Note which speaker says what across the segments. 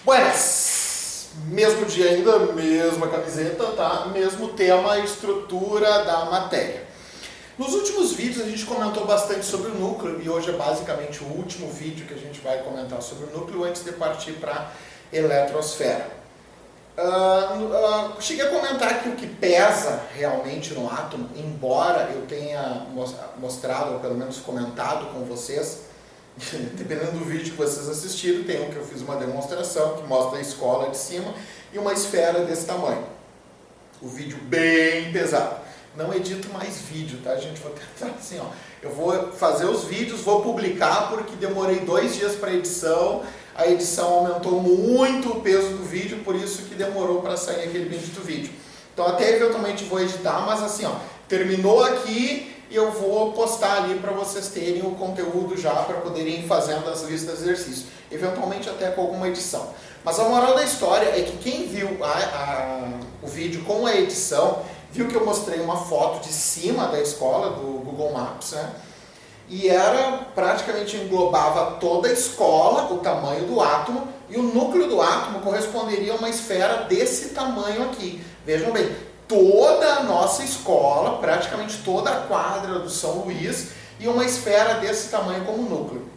Speaker 1: Buenas! Mesmo dia ainda, mesma camiseta, tá? Mesmo tema e estrutura da matéria. Nos últimos vídeos a gente comentou bastante sobre o núcleo e hoje é basicamente o último vídeo que a gente vai comentar sobre o núcleo antes de partir para a eletrosfera. Cheguei a comentar que o que pesa realmente no átomo, embora eu tenha mostrado ou pelo menos comentado com vocês, dependendo do vídeo que vocês assistiram, tem um que eu fiz uma demonstração que mostra a escola de cima e uma esfera desse tamanho. O vídeo bem pesado. Não edito mais vídeo, tá, gente? Vou tentar assim, ó. Eu vou fazer os vídeos, vou publicar porque demorei 2 dias para edição. A edição aumentou muito o peso do vídeo, por isso que demorou para sair aquele bendito vídeo. Então até eventualmente vou editar, mas assim, ó, terminou aqui e eu vou postar ali para vocês terem o conteúdo já, para poderem ir fazendo as listas de exercícios. Eventualmente até com alguma edição. Mas a moral da história é que quem viu o vídeo com a edição, viu que eu mostrei uma foto de cima da escola, do Google Maps, né? E praticamente englobava toda a escola, o tamanho do átomo, e o núcleo do átomo corresponderia a uma esfera desse tamanho aqui. Vejam bem, toda a nossa escola, praticamente toda a quadra do São Luís, e uma esfera desse tamanho como núcleo.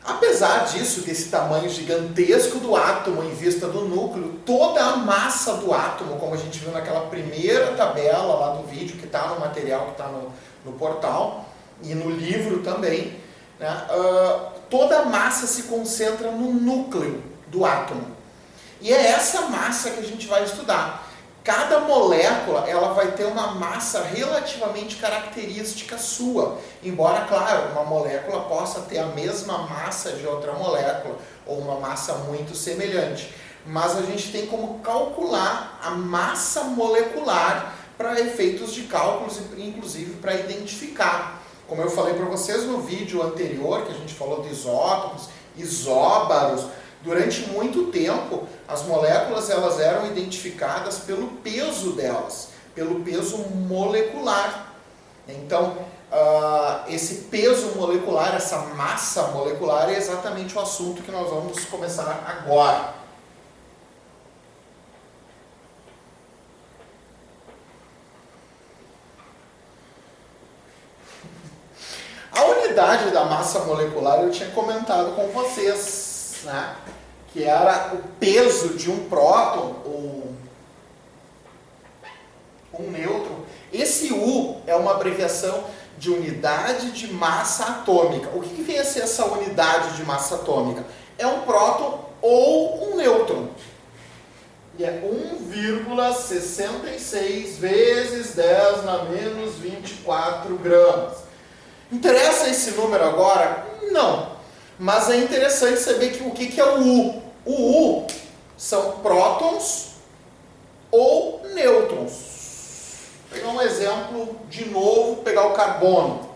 Speaker 1: Apesar disso, desse tamanho gigantesco do átomo em vista do núcleo, toda a massa do átomo, como a gente viu naquela primeira tabela lá do vídeo, que está no material, que está no portal, e no livro também, né, toda a massa se concentra no núcleo do átomo. E é essa massa que a gente vai estudar. Cada molécula ela vai ter uma massa relativamente característica sua. Embora, claro, uma molécula possa ter a mesma massa de outra molécula, ou uma massa muito semelhante. Mas a gente tem como calcular a massa molecular para efeitos de cálculos e inclusive para identificar. Como eu falei para vocês no vídeo anterior, que a gente falou de isótopos, isóbaros, durante muito tempo as moléculas elas eram identificadas pelo peso delas, pelo peso molecular. Então, esse peso molecular, essa massa molecular é exatamente o assunto que nós vamos começar agora. A unidade da massa molecular eu tinha comentado com vocês, né? Que era o peso de um próton ou um nêutron. Esse U é uma abreviação de unidade de massa atômica. O que vem a ser essa unidade de massa atômica? É um próton ou um nêutron. E é 1,66 vezes 10 na menos 24 gramas. Interessa esse número agora? Não. Mas é interessante saber o que é o U. O U são prótons ou nêutrons. Vou pegar um exemplo de novo, pegar o carbono.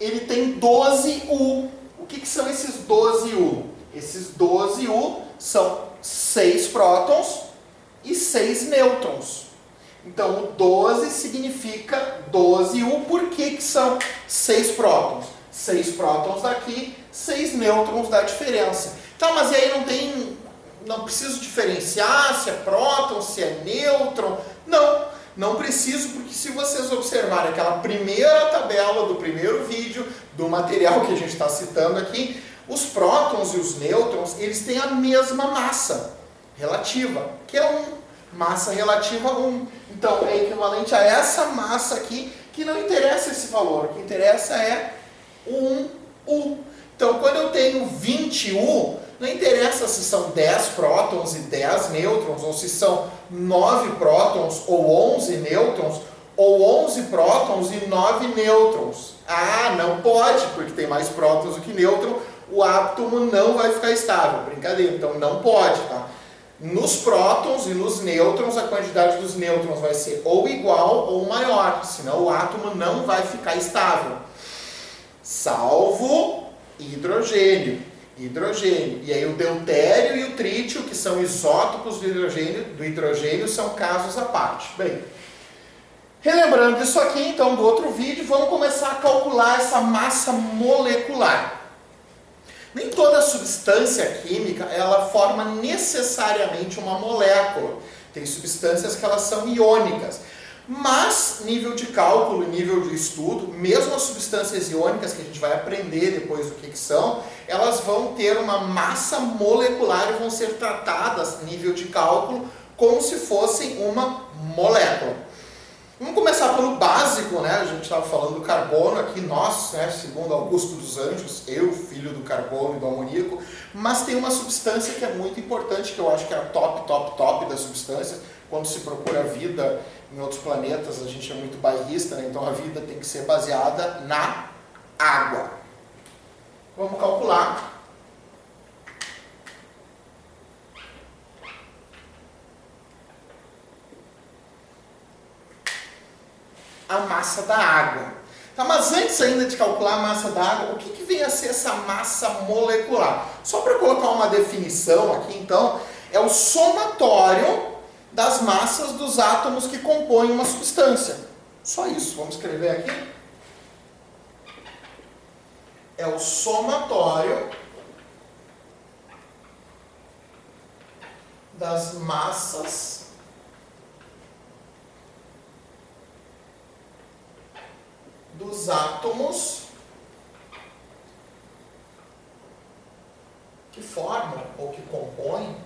Speaker 1: Ele tem 12 U. O que são esses 12 U? Esses 12 U são 6 prótons e 6 nêutrons. Então, o 12 significa 12U. Por que são 6 prótons? 6 prótons daqui, 6 nêutrons dá diferença. Tá, mas e aí não preciso diferenciar se é próton, se é nêutron? Não preciso, porque se vocês observarem aquela primeira tabela do primeiro vídeo, do material que a gente está citando aqui, os prótons e os nêutrons, eles têm a mesma massa relativa, que é 1. Massa relativa a 1. Então, é equivalente a essa massa aqui, que não interessa esse valor. O que interessa é o 1U. Então, quando eu tenho 20U, não interessa se são 10 prótons e 10 nêutrons, ou se são 9 prótons ou 11 nêutrons, ou 11 prótons e 9 nêutrons. Ah, não pode, porque tem mais prótons do que nêutron, o átomo não vai ficar estável. Brincadeira, então não pode, tá? Nos prótons e nos nêutrons, a quantidade dos nêutrons vai ser ou igual ou maior, senão o átomo não vai ficar estável. Salvo hidrogênio. E aí o deutério e o trítio, que são isótopos do hidrogênio, são casos à parte. Bem, relembrando isso aqui, então, do outro vídeo, vamos começar a calcular essa massa molecular. Nem toda substância química, ela forma necessariamente uma molécula. Tem substâncias que elas são iônicas. Mas, nível de cálculo, nível de estudo, mesmo as substâncias iônicas, que a gente vai aprender depois o que são, elas vão ter uma massa molecular e vão ser tratadas, nível de cálculo, como se fossem uma molécula. Vamos começar pelo básico, né? A gente estava falando do carbono aqui, nós, né, segundo Augusto dos Anjos, eu, filho do carbono e do amoníaco, mas tem uma substância que é muito importante, que eu acho que é a top das substâncias. Quando se procura vida em outros planetas, a gente é muito bairrista, né? Então a vida tem que ser baseada na água. Vamos calcular. A massa da água. Tá, mas antes ainda de calcular a massa da água, o que vem a ser essa massa molecular? Só para colocar uma definição aqui, então, é o somatório das massas dos átomos que compõem uma substância. Só isso. Vamos escrever aqui. É o somatório das massas dos átomos que formam ou que compõem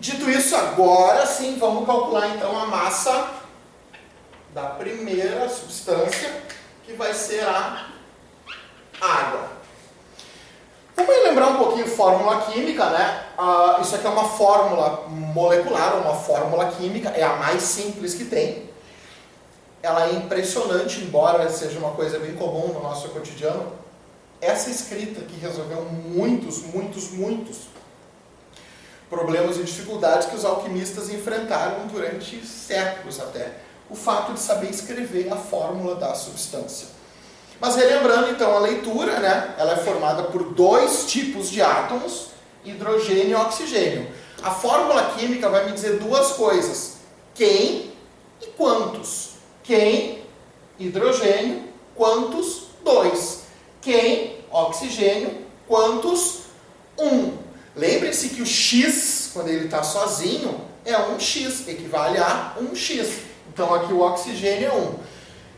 Speaker 1: Dito isso, agora sim vamos calcular então a massa da primeira substância, que vai ser a água. Vamos lembrar um pouquinho fórmula química, né? Isso aqui é uma fórmula molecular, uma fórmula química, é a mais simples que tem. Ela é impressionante, embora seja uma coisa bem comum no nosso cotidiano. Essa escrita que resolveu muitos problemas e dificuldades que os alquimistas enfrentaram durante séculos até. O fato de saber escrever a fórmula da substância. Mas relembrando então a leitura, né? Ela é formada por dois tipos de átomos, hidrogênio e oxigênio. A fórmula química vai me dizer duas coisas: quem e quantos. Quem, hidrogênio, quantos, 2. Quem, oxigênio, quantos, 1. Lembrem-se que o X, quando ele está sozinho, é 1x, equivale a 1x. Então aqui o oxigênio é 1.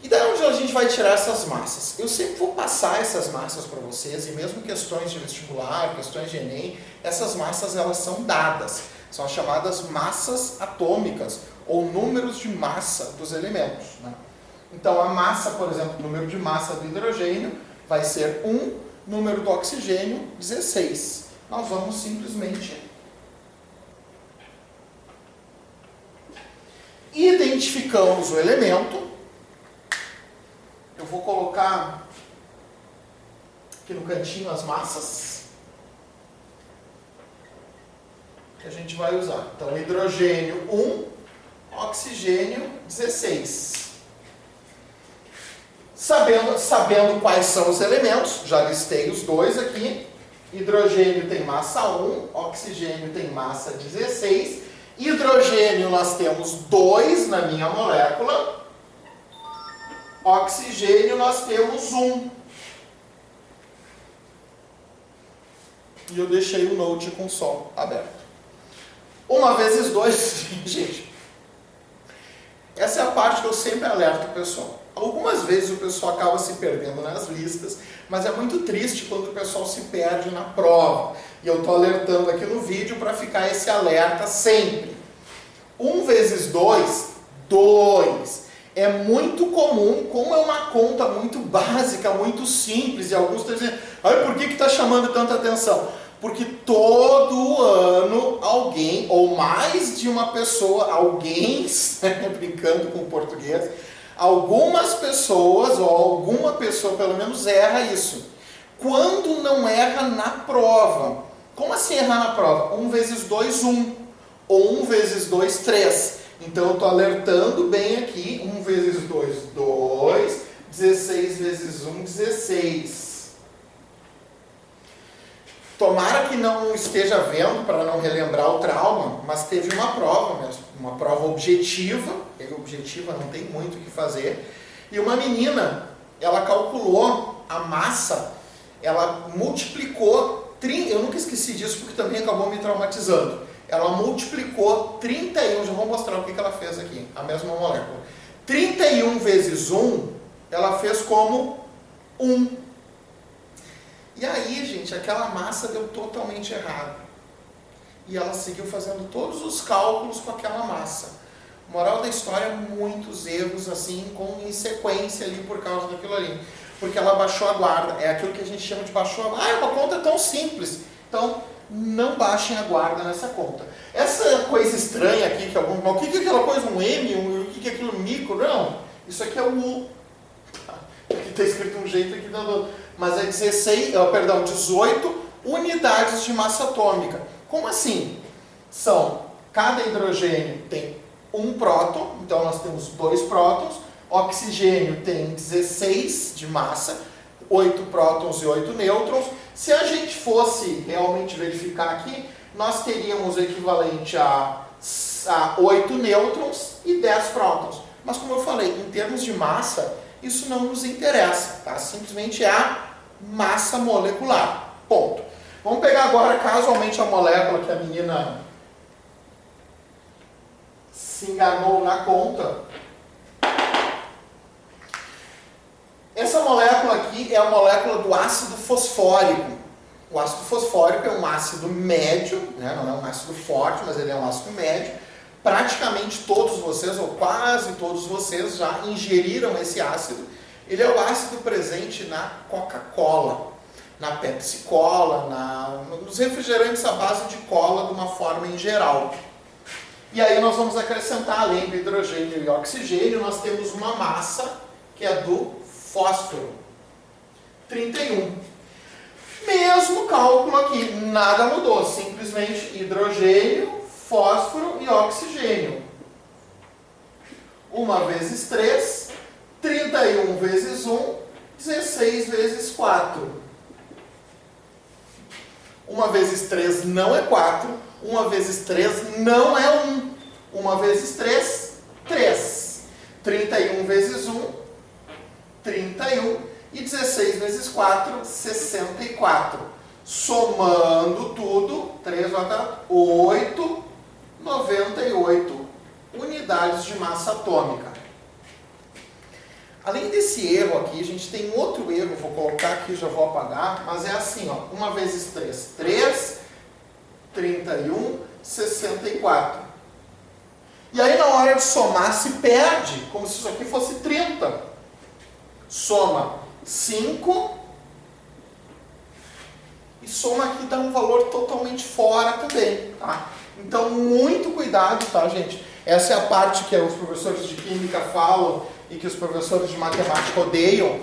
Speaker 1: E daí onde a gente vai tirar essas massas? Eu sempre vou passar essas massas para vocês, e mesmo questões de vestibular, questões de Enem, essas massas elas são dadas. São as chamadas massas atômicas, ou números de massa dos elementos, né? Então a massa, por exemplo, o número de massa do hidrogênio vai ser 1, número do oxigênio, 16. Nós vamos simplesmente identificamos o elemento. Eu vou colocar aqui no cantinho as massas que a gente vai usar. Então, hidrogênio 1, oxigênio 16. Sabendo quais são os elementos, já listei os dois aqui. Hidrogênio tem massa 1, oxigênio tem massa 16. Hidrogênio nós temos 2 na minha molécula. Oxigênio nós temos 1. E eu deixei o Note com o som aberto. 1 vezes 2, gente. Essa é a parte que eu sempre alerto o pessoal. Algumas vezes o pessoal acaba se perdendo nas listas, mas é muito triste quando o pessoal se perde na prova. E eu estou alertando aqui no vídeo para ficar esse alerta sempre. 1 vezes 2, 2. É muito comum, como é uma conta muito básica, muito simples, e alguns estão dizendo, por que está chamando tanta atenção? Porque todo ano alguém, ou mais de uma pessoa, alguém, brincando com o português, algumas pessoas, ou alguma pessoa pelo menos erra isso. Quando não erra na prova. Como assim errar na prova? 1 vezes 2, 1. Ou 1 vezes 2, 3. Então eu estou alertando bem aqui. 1 vezes 2, 2. 16 vezes 1, 16. Tomara que não esteja vendo para não relembrar o trauma, mas teve uma prova mesmo, uma prova objetiva, objetiva não tem muito o que fazer, e uma menina, ela calculou a massa, ela multiplicou, eu nunca esqueci disso porque também acabou me traumatizando, ela multiplicou 31, já vou mostrar o que ela fez aqui, a mesma molécula, 31 vezes 1, ela fez como 1. E aí, gente, aquela massa deu totalmente errado. E ela seguiu fazendo todos os cálculos com aquela massa. Moral da história, muitos erros, assim, em sequência ali por causa daquilo ali. Porque ela baixou a guarda. É aquilo que a gente chama de baixou a guarda. Ah, é uma conta tão simples. Então, não baixem a guarda nessa conta. Essa coisa estranha aqui, o que é aquela coisa, um M, o que é aquilo micro? Não, isso aqui é o U. Aqui está escrito um jeito aqui dando... Mas é 18 unidades de massa atômica. Como assim? Cada hidrogênio tem um próton, então nós temos 2 prótons, oxigênio tem 16 de massa, 8 prótons e 8 nêutrons. Se a gente fosse realmente verificar aqui, nós teríamos o equivalente a 8 nêutrons e 10 prótons. Mas como eu falei, em termos de massa, isso não nos interessa, tá? Simplesmente é a massa molecular. Ponto. Vamos pegar agora casualmente a molécula que a menina se enganou na conta. Essa molécula aqui é a molécula do ácido fosfórico. O ácido fosfórico é um ácido médio, né? Não é um ácido forte, mas ele é um ácido médio. Praticamente todos vocês, ou quase todos vocês, já ingeriram esse ácido. Ele é o ácido presente na Coca-Cola, na Pepsi-Cola, nos refrigerantes à base de cola de uma forma em geral. E aí nós vamos acrescentar, além do hidrogênio e oxigênio, nós temos uma massa que é do fósforo, 31. Mesmo cálculo aqui, nada mudou, simplesmente hidrogênio, fósforo e oxigênio. 1 vezes 3, 31 vezes 1, 16 vezes 4. 1 vezes 3 não é 4, 1 vezes 3 não é 1. 1 vezes 3, 3. 31 vezes 1, 31. E 16 vezes 4, 64. Somando tudo, 3 vai dar 8, 98 unidades de massa atômica. Além desse erro aqui, a gente tem outro erro, vou colocar aqui, já vou apagar, mas é assim, ó, 1 vezes 3, 3, 31, 64. E aí na hora de somar se perde, como se isso aqui fosse 30. Soma 5 e soma aqui dá um valor totalmente fora também, tá? Então muito cuidado, tá, gente? Essa é a parte que os professores de química falam e que os professores de matemática odeiam,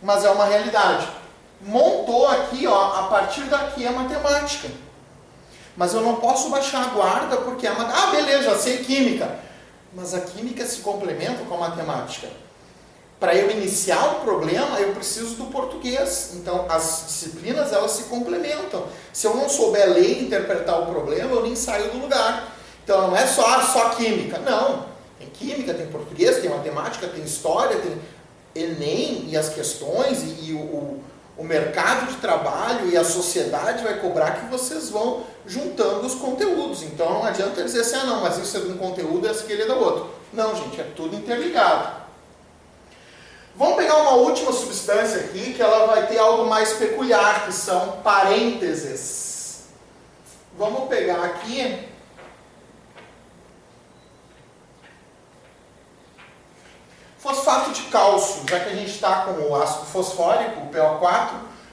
Speaker 1: mas é uma realidade. Montou aqui, ó, a partir daqui é matemática. Mas eu não posso baixar a guarda porque é uma... Ah, beleza, já sei química. Mas a química se complementa com a matemática. Para eu iniciar um problema, eu preciso do português. Então, as disciplinas, elas se complementam. Se eu não souber ler e interpretar o problema, eu nem saio do lugar. Então, não é só química. Não. Tem química, tem português, tem matemática, tem história, tem Enem e as questões e o mercado de trabalho e a sociedade vai cobrar que vocês vão juntando os conteúdos. Então, não adianta dizer assim, não, mas isso é de um conteúdo, esse aqui é do outro. Não, gente, é tudo interligado. Vamos pegar uma última substância aqui, que ela vai ter algo mais peculiar, que são parênteses. Vamos pegar aqui... Fosfato de cálcio, já que a gente está com o ácido fosfórico, o PO4,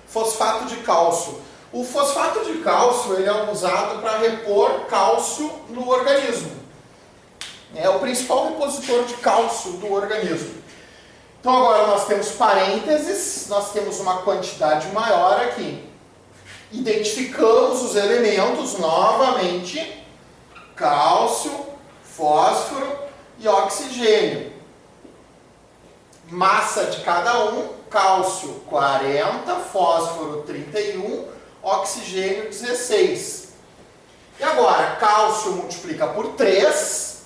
Speaker 1: fosfato de cálcio. O fosfato de cálcio ele é usado para repor cálcio no organismo. É o principal repositor de cálcio do organismo. Então agora nós temos parênteses, nós temos uma quantidade maior aqui. Identificamos os elementos novamente, cálcio, fósforo e oxigênio. Massa de cada um, cálcio 40, fósforo 31, oxigênio 16. E agora, cálcio multiplica por 3.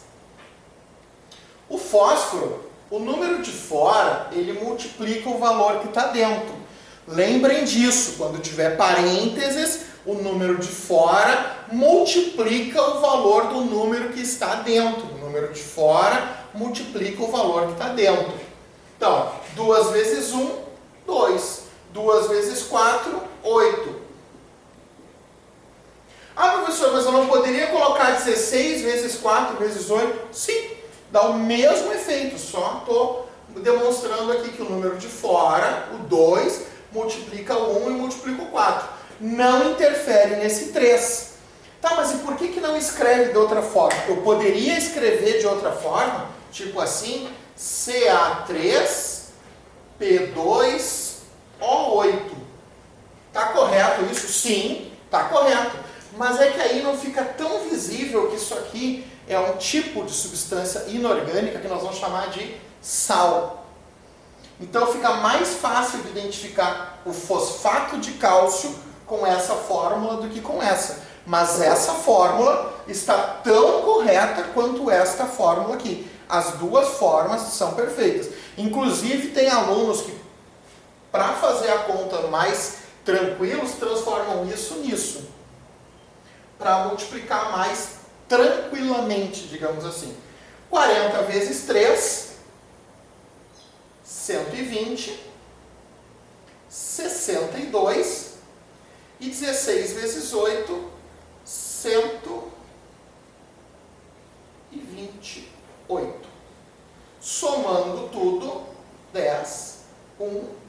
Speaker 1: O fósforo, o número de fora, ele multiplica o valor que está dentro. Lembrem disso, quando tiver parênteses, o número de fora multiplica o valor do número que está dentro. O número de fora multiplica o valor que está dentro. Então, 2 vezes 1, 2. 2 vezes 4, 8. Ah, professor, mas eu não poderia colocar 16 vezes 4 vezes 8? Sim, dá o mesmo efeito, só estou demonstrando aqui que o número de fora, o 2, multiplica o 1 e multiplica o 4. Não interfere nesse 3. Tá, mas e por que não escreve de outra forma? Eu poderia escrever de outra forma, tipo assim, Ca3, P2O8. Tá correto isso? Sim, tá correto. Mas é que aí não fica tão visível que isso aqui é um tipo de substância inorgânica que nós vamos chamar de sal. Então fica mais fácil de identificar o fosfato de cálcio com essa fórmula do que com essa. Mas essa fórmula está tão correta quanto esta fórmula aqui. As duas formas são perfeitas. Inclusive tem alunos que, para fazer a conta mais tranquilos, transformam isso nisso. Para multiplicar mais tranquilamente, digamos assim. 40 vezes 3, 120, 62, e 16 vezes 8, 128. Somando tudo, 10, 1,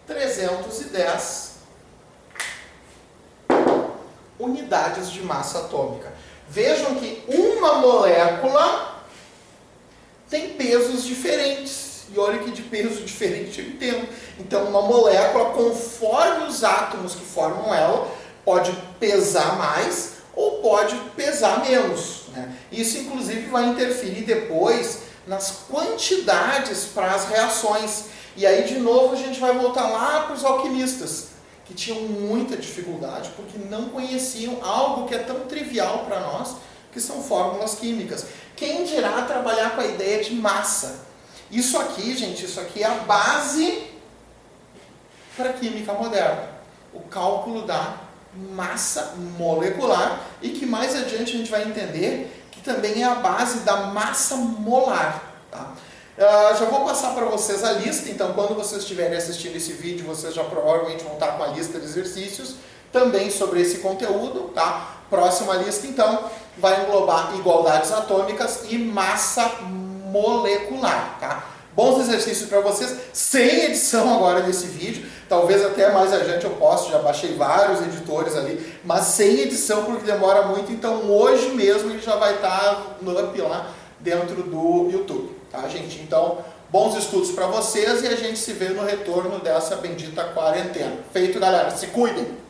Speaker 1: 310 unidades de massa atômica. Vejam que uma molécula tem pesos diferentes. E olha que de peso diferente eu entendo. Então, uma molécula, conforme os átomos que formam ela, pode pesar mais ou pode pesar menos, né? Isso, inclusive, vai interferir depois nas quantidades para as reações. E aí, de novo, a gente vai voltar lá para os alquimistas, que tinham muita dificuldade porque não conheciam algo que é tão trivial para nós, que são fórmulas químicas. Quem dirá trabalhar com a ideia de massa? Isso aqui, gente, isso aqui é a base para a química moderna. O cálculo da massa molecular e que mais adiante a gente vai entender que também é a base da massa molar. Tá? Já vou passar para vocês a lista, então quando vocês estiverem assistindo esse vídeo, vocês já provavelmente vão estar com a lista de exercícios também sobre esse conteúdo. Tá? Próxima lista, então, vai englobar igualdades atômicas e massa molecular, tá? Bons exercícios para vocês, sem edição agora desse vídeo, talvez até mais adiante eu poste, já baixei vários editores ali, mas sem edição porque demora muito, então hoje mesmo ele já vai estar no up lá dentro do YouTube, tá, gente? Então, bons estudos para vocês e a gente se vê no retorno dessa bendita quarentena. Feito, galera, se cuidem!